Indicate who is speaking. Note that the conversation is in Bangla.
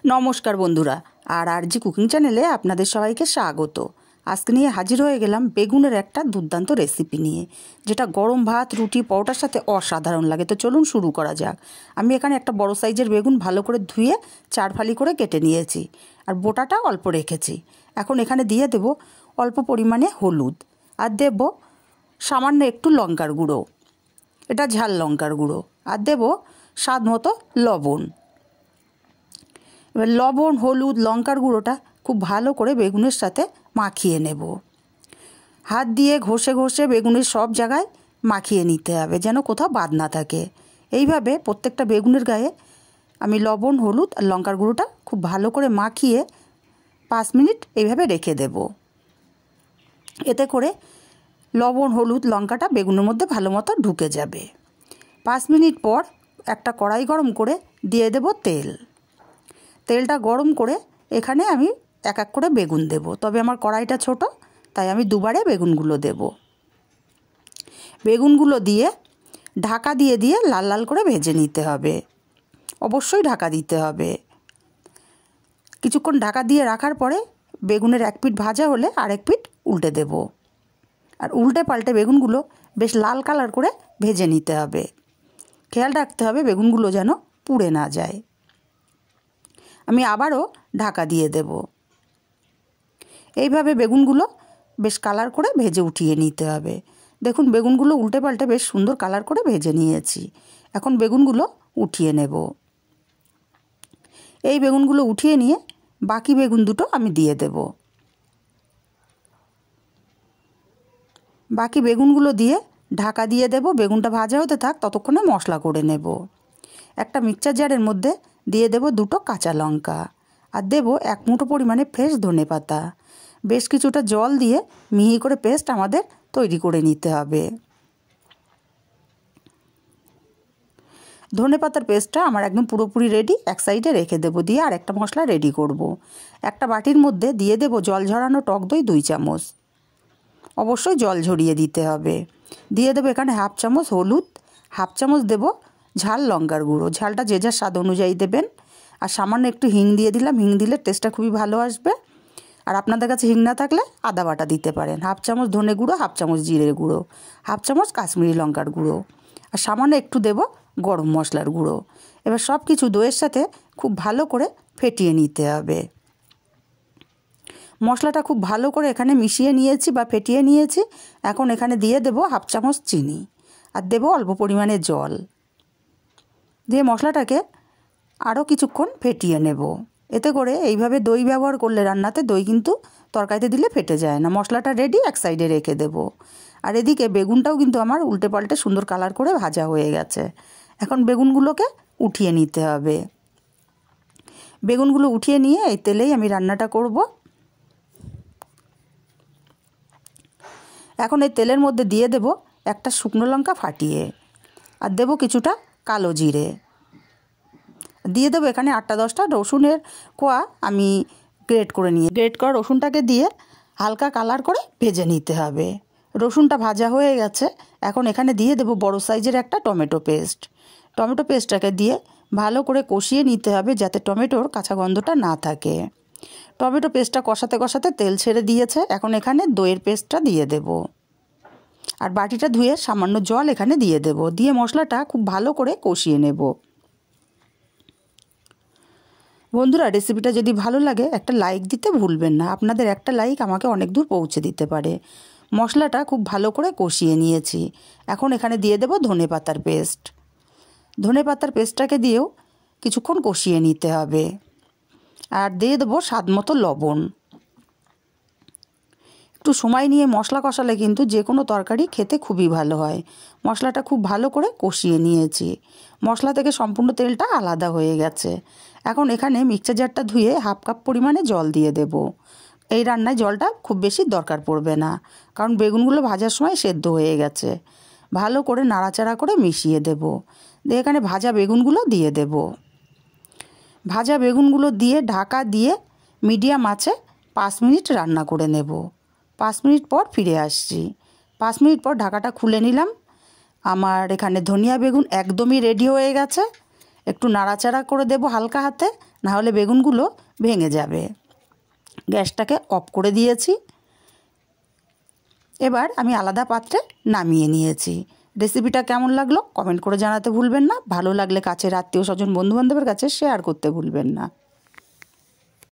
Speaker 1: নমস্কার বন্ধুরা, আর জি কুকিং চ্যানেলে আপনাদের সবাইকে স্বাগত। আজকে নিয়ে হাজির হয়ে গেলাম বেগুনের একটা দুর্দান্ত রেসিপি নিয়ে, যেটা গরম ভাত, রুটি, পরোটার সাথে অসাধারণ লাগে। তো চলুন শুরু করা যাক। আমি এখানে একটা বড় সাইজের বেগুন ভালো করে ধুয়ে 4 ফালি করে কেটে নিয়েছি, আর বোটাটা অল্প রেখেছি। এখন এখানে দিয়ে দেব অল্প পরিমাণে হলুদ, আর দেব সামান্য একটু লঙ্কার গুঁড়ো, এটা ঝাল লঙ্কার গুঁড়ো, আর দেব স্বাদ মতো লবণ। এবার লবণ, হলুদ, লঙ্কার গুঁড়োটা খুব ভালো করে বেগুনের সাথে মাখিয়ে নেব। হাত দিয়ে ঘষে ঘষে বেগুনের সব জায়গায় মাখিয়ে নিতে হবে, যেন কোথাও বাদ না থাকে। এইভাবে প্রত্যেকটা বেগুনের গায়ে আমি লবণ, হলুদ আর লঙ্কার গুঁড়োটা খুব ভালো করে মাখিয়ে 5 মিনিট এইভাবে রেখে দেব। এতে করে লবণ, হলুদ, লঙ্কাটা বেগুনের মধ্যে ভালো মতো ঢুকে যাবে। 5 মিনিট পর একটা কড়াই গরম করে দিয়ে দেব তেল। তেলটা গরম করে এখানে আমি এক এক করে বেগুন দেব, তবে আমার কড়াইটা ছোট, তাই আমি দুবারে বেগুনগুলো দেব। বেগুনগুলো দিয়ে ঢাকা দিয়ে দিয়ে লাল লাল করে ভেজে নিতে হবে, অবশ্যই ঢাকা দিতে হবে। কিছুক্ষণ ঢাকা দিয়ে রাখার পরে বেগুনের এক পিঠ ভাজা হলে আরেক পিঠ উল্টে দেব, আর উল্টে পাল্টে বেগুনগুলো বেশ লাল কালার করে ভেজে নিতে হবে। খেয়াল রাখতে হবে বেগুনগুলো যেন পুড়ে না যায়। আমি আবারও ঢাকা দিয়ে দেব। এইভাবে বেগুনগুলো বেশ কালার করে ভেজে উঠিয়ে নিতে হবে। দেখুন বেগুনগুলো উল্টে পাল্টে বেশ সুন্দর কালার করে ভেজে নিয়েছি। এখন বেগুনগুলো উঠিয়ে নেব। এই বেগুনগুলো উঠিয়ে নিয়ে বাকি বেগুন দুটো আমি দিয়ে দেব। বাকি বেগুনগুলো দিয়ে ঢাকা দিয়ে দেব। বেগুনটা ভাজা হতে থাক, ততক্ষণে মশলা করে নেব। একটা মিক্সচার জারের মধ্যে দিয়ে দেব 2টো কাঁচা লঙ্কা, আর দেব 1 মুঠো পরিমাণে ফ্রেশ ধনেপাতা। বেশ কিছুটা জল দিয়ে মিহি করে পেস্ট আমাদের তৈরি করে নিতে হবে। ধনেপাতার পেস্টটা আমার একদম পুরোপুরি রেডি, এক সাইডে রেখে দেব। দিয়ে আর একটা মশলা রেডি করব। একটা বাটির মধ্যে দিয়ে দেব জল ঝরানো টক দই 2 চামচ, অবশ্যই জল ঝরিয়ে দিতে হবে। দিয়ে দেবো এখানে 1/2 চামচ হলুদ, 1/2 চামচ দেব ঝাল লঙ্কার গুঁড়ো, ঝালটা যে যার স্বাদ অনুযায়ী দেবেন। আর সামান্য একটু হিং দিয়ে দিলাম, হিং দিলে টেস্টটা খুবই ভালো আসবে। আর আপনাদের কাছে হিং না থাকলে আদা বাটা দিতে পারেন। 1/2 চামচ ধনে গুঁড়ো, 1/2 চামচ জিরে গুঁড়ো, 1/2 চামচ কাশ্মীরি লঙ্কার গুঁড়ো, আর সামান্য একটু দেব গরম মশলার গুঁড়ো। এবার সব কিছু দইয়ের সাথে খুব ভালো করে ফেটিয়ে নিতে হবে। মশলাটা খুব ভালো করে এখানে মিশিয়ে নিয়েছি বা ফেটিয়ে নিয়েছি। এখন এখানে দিয়ে দেব 1/2 চামচ চিনি, আর দেব অল্প পরিমাণে জল। দিয়ে মশলাটাকে আরও কিছুক্ষণ ফেটিয়ে নেব। এতে করে এইভাবে দই ব্যবহার করলে রান্নাতে দই কিন্তু তরকারিতে দিলে ফেটে যায় না। মশলাটা রেডি, এক সাইডে রেখে দেব। আর এদিকে বেগুনটাও কিন্তু আমার উল্টে পাল্টে সুন্দর কালার করে ভাজা হয়ে গেছে। এখন বেগুনগুলোকে উঠিয়ে নিতে হবে। বেগুনগুলো উঠিয়ে নিয়ে এই তেলেই আমি রান্নাটা করব। এখন এই তেলের মধ্যে দিয়ে দেব একটা শুকনো লঙ্কা ফাটিয়ে, আর দেব কিছুটা কালো জিরে, দিয়ে দেবো এখানে 8-10টা রসুনের কোয়া আমি গ্রেট করা রসুনটাকে দিয়ে হালকা কালার করে ভেজে নিতে হবে। রসুনটা ভাজা হয়ে গেছে। এখন এখানে দিয়ে দেব বড় সাইজের একটা টমেটো পেস্টটাকে দিয়ে ভালো করে কষিয়ে নিতে হবে, যাতে টমেটোর কাঁচা গন্ধটা না থাকে। টমেটো পেস্টটা কষাতে কষাতে তেল ছেড়ে দিয়েছে। এখন এখানে দইয়ের পেস্টটা দিয়ে দেব, আর বাটিটা ধুয়ে সামান্য জল এখানে দিয়ে দেব। দিয়ে মশলাটা খুব ভালো করে কষিয়ে নেব। বন্ধুরা, রেসিপিটা যদি ভালো লাগে একটা লাইক দিতে ভুলবেন না। আপনাদের একটা লাইক আমাকে অনেক দূর পৌঁছে দিতে পারে। মশলাটা খুব ভালো করে কষিয়ে নিয়েছি। এখন এখানে দিয়ে দেব ধনেপাতার পেস্টটাকে দিয়েও কিছুক্ষণ কষিয়ে নিতে হবে। আর দিয়ে দেবো স্বাদ মতো লবণ। একটু সময় নিয়ে মশলা কষালে কিন্তু যে কোনো তরকারি খেতে খুবই ভালো হয়। মশলাটা খুব ভালো করে কষিয়ে নিয়েছি। মশলা থেকে সম্পূর্ণ তেলটা আলাদা হয়ে গেছে। এখন এখানে মিক্সচার জারটা ধুয়ে 1/2 কাপ পরিমাণে জল দিয়ে দেব। এই রান্নায় জলটা খুব বেশি দরকার পড়বে না, কারণ বেগুনগুলো ভাজার সময় সেদ্ধ হয়ে গেছে। ভালো করে নাড়াচাড়া করে মিশিয়ে দেব। দিয়ে এখানে ভাজা বেগুনগুলো দিয়ে দেব। ভাজা বেগুনগুলো দিয়ে ঢাকা দিয়ে মিডিয়াম আঁচে 5 মিনিট রান্না করে নেব। 5 মিনিট পর ফিরে আসছি। 5 মিনিট পর ঢাকাটা খুলে নিলাম। আমার এখানে ধনিয়া বেগুন একদমই রেডি হয়ে গেছে। একটু নাড়াচাড়া করে দেব হালকা হাতে, না হলে বেগুনগুলো ভেঙে যাবে। গ্যাসটাকে অফ করে দিয়েছি। এবার আমি আলাদা পাত্রে নামিয়ে নিয়েছি। রেসিপিটা কেমন লাগলো কমেন্ট করে জানাতে ভুলবেন না। ভালো লাগলে কাছের আত্মীয় স্বজন বন্ধুবান্ধবের কাছে শেয়ার করতে ভুলবেন না।